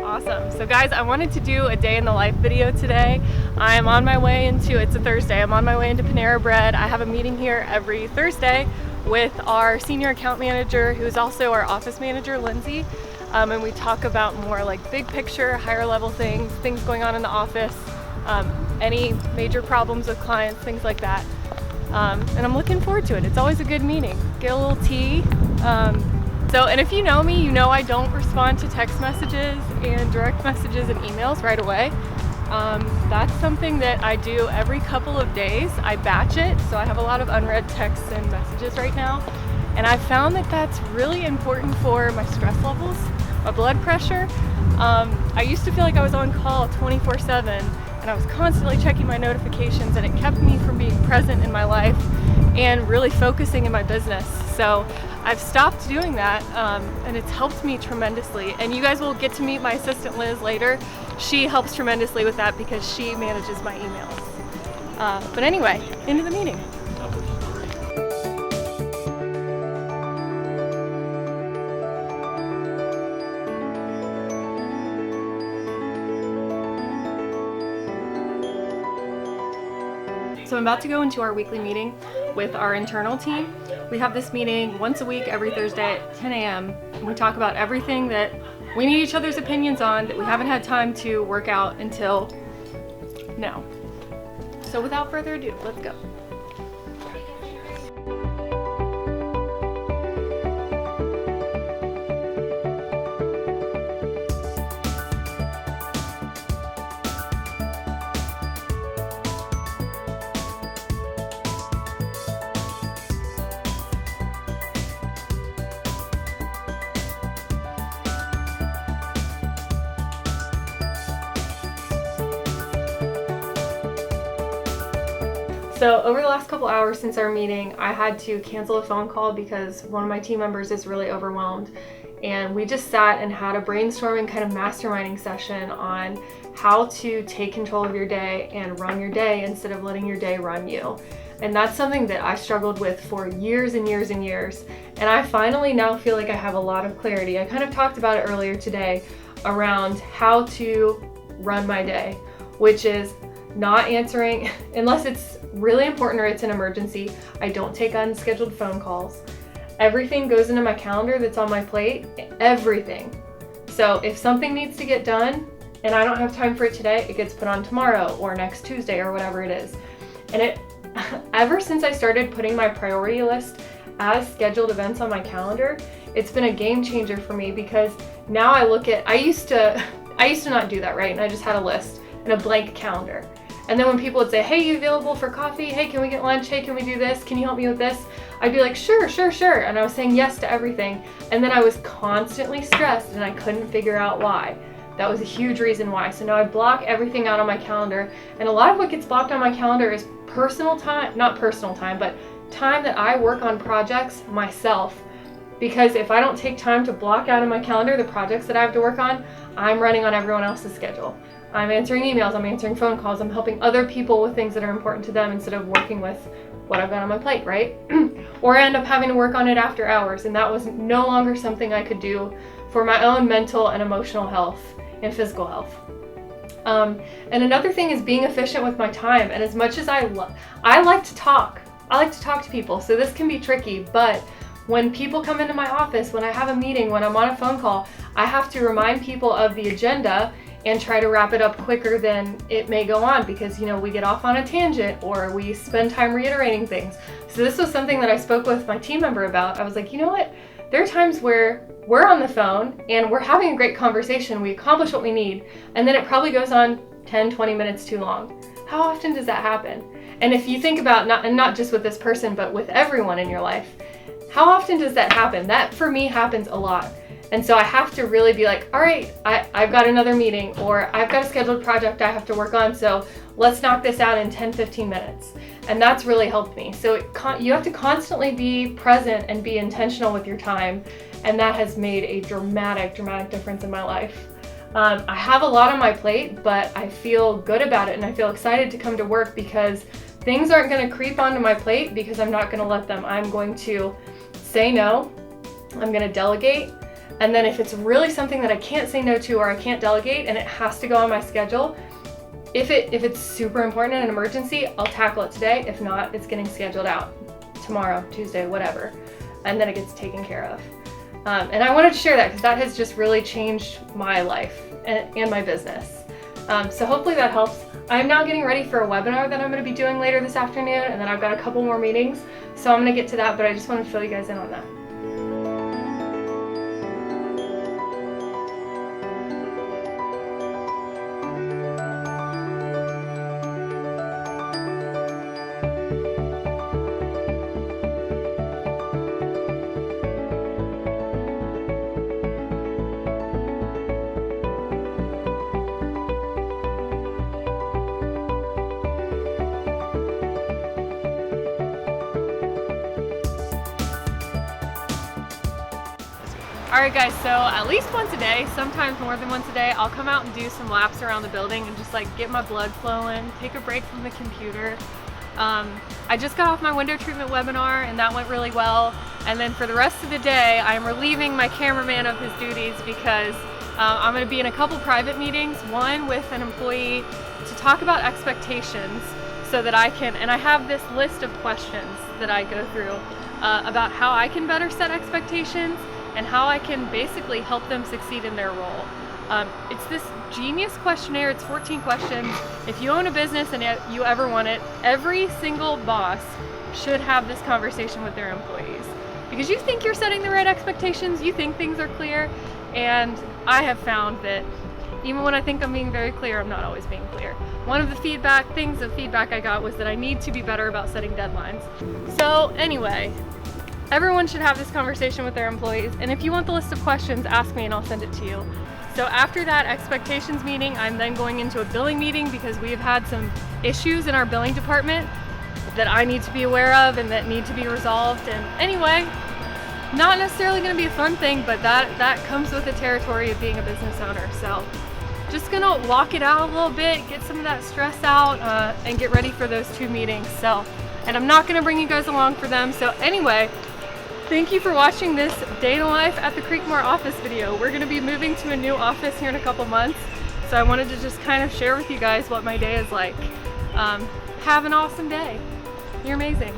Awesome. So guys, I wanted to do a day in the life video today. I'm on my way it's a Thursday, I'm on my way into Panera Bread. I have a meeting here every Thursday with our senior account manager, who is also our office manager, Lindsay. And we talk about more like big picture, higher level things going on in the office, any major problems with clients, things like that. And I'm looking forward to it. It's always a good meeting. Get a little tea. And if you know me, you know I don't respond to text messages and direct messages and emails right away. That's something that I do every couple of days. I batch it, so I have a lot of unread texts and messages right now. And I found that that's really important for my stress levels, my blood pressure. I used to feel like I was on call 24/7, and I was constantly checking my notifications, and it kept me from being present in my life and really focusing in my business. So I've stopped doing that, and it's helped me tremendously. And you guys will get to meet my assistant Liz later. She helps tremendously with that because she manages my emails. But anyway, into the meeting. So I'm about to go into our weekly meeting with our internal team. We have this meeting once a week, every Thursday at 10 a.m. and we talk about everything that we need each other's opinions on that we haven't had time to work out until now. So without further ado, let's go. So over the last couple hours since our meeting, I had to cancel a phone call because one of my team members is really overwhelmed. And we just sat and had a brainstorming kind of masterminding session on how to take control of your day and run your day instead of letting your day run you. And that's something that I struggled with for years and years and years. And I finally now feel like I have a lot of clarity. I kind of talked about it earlier today around how to run my day, which is not answering, unless it's really important or it's an emergency. I don't take unscheduled phone calls. Everything goes into my calendar that's on my plate, everything. So if something needs to get done and I don't have time for it today, it gets put on tomorrow or next Tuesday or whatever it is. And ever since I started putting my priority list as scheduled events on my calendar, it's been a game changer for me, because now I used to not do that, right? And I just had a list and a blank calendar. And then when people would say, hey, you available for coffee? Hey, can we get lunch? Hey, can we do this? Can you help me with this? I'd be like, sure. And I was saying yes to everything. And then I was constantly stressed and I couldn't figure out why. That was a huge reason why. So now I block everything out on my calendar. And a lot of what gets blocked on my calendar is personal time, not personal time, but time that I work on projects myself. Because if I don't take time to block out on my calendar the projects that I have to work on, I'm running on everyone else's schedule. I'm answering emails, I'm answering phone calls, I'm helping other people with things that are important to them instead of working with what I've got on my plate, right? Or I end up having to work on it after hours, and that was no longer something I could do for my own mental and emotional health and physical health. And another thing is being efficient with my time. And as much as I like to talk to people, so this can be tricky, but when people come into my office, when I have a meeting, when I'm on a phone call, I have to remind people of the agenda and try to wrap it up quicker than it may go on, because we get off on a tangent or we spend time reiterating things. So this was something that I spoke with my team member about. I was like, you know what? There are times where we're on the phone and we're having a great conversation, we accomplish what we need, and then it probably goes on 10, 20 minutes too long. How often does that happen? And if you think about, not just with this person, but with everyone in your life, how often does that happen? That for me happens a lot. And so I have to really be like, all right, I've got another meeting, or I've got a scheduled project I have to work on, so let's knock this out in 10, 15 minutes. And that's really helped me. So you have to constantly be present and be intentional with your time, and that has made a dramatic difference in my life. I have a lot on my plate, but I feel good about it, and I feel excited to come to work because things aren't going to creep onto my plate because I'm not going to let them. I'm going to say no. I'm going to delegate. And then if it's really something that I can't say no to or I can't delegate and it has to go on my schedule, if it's super important and an emergency, I'll tackle it today. If not, it's getting scheduled out tomorrow, Tuesday, whatever. And then it gets taken care of. And I wanted to share that because that has just really changed my life and my business. So hopefully that helps. I'm now getting ready for a webinar that I'm going to be doing later this afternoon, and then I've got a couple more meetings. So I'm going to get to that, but I just want to fill you guys in on that. Alright guys, so at least once a day, sometimes more than once a day, I'll come out and do some laps around the building and just like get my blood flowing, take a break from the computer. I just got off my window treatment webinar and that went really well. And then for the rest of the day, I'm relieving my cameraman of his duties because I'm going to be in a couple private meetings, one with an employee to talk about expectations so that I can, and I have this list of questions that I go through about how I can better set expectations and how I can basically help them succeed in their role. It's this genius questionnaire, it's 14 questions. If you own a business and you ever want it, every single boss should have this conversation with their employees. Because you think you're setting the right expectations, you think things are clear, and I have found that even when I think I'm being very clear, I'm not always being clear. One of the feedback I got was that I need to be better about setting deadlines. So anyway, everyone should have this conversation with their employees, and if you want the list of questions, ask me and I'll send it to you. So after that expectations meeting, I'm then going into a billing meeting because we have had some issues in our billing department that I need to be aware of and that need to be resolved. And anyway, not necessarily going to be a fun thing, but that comes with the territory of being a business owner. So just gonna walk it out a little bit, get some of that stress out, and get ready for those 2 meetings. So, and I'm not gonna bring you guys along for them. So anyway, thank you for watching this day in the life at the Creekmore office video. We're gonna be moving to a new office here in a couple months. So I wanted to just kind of share with you guys what my day is like. Have an awesome day. You're amazing.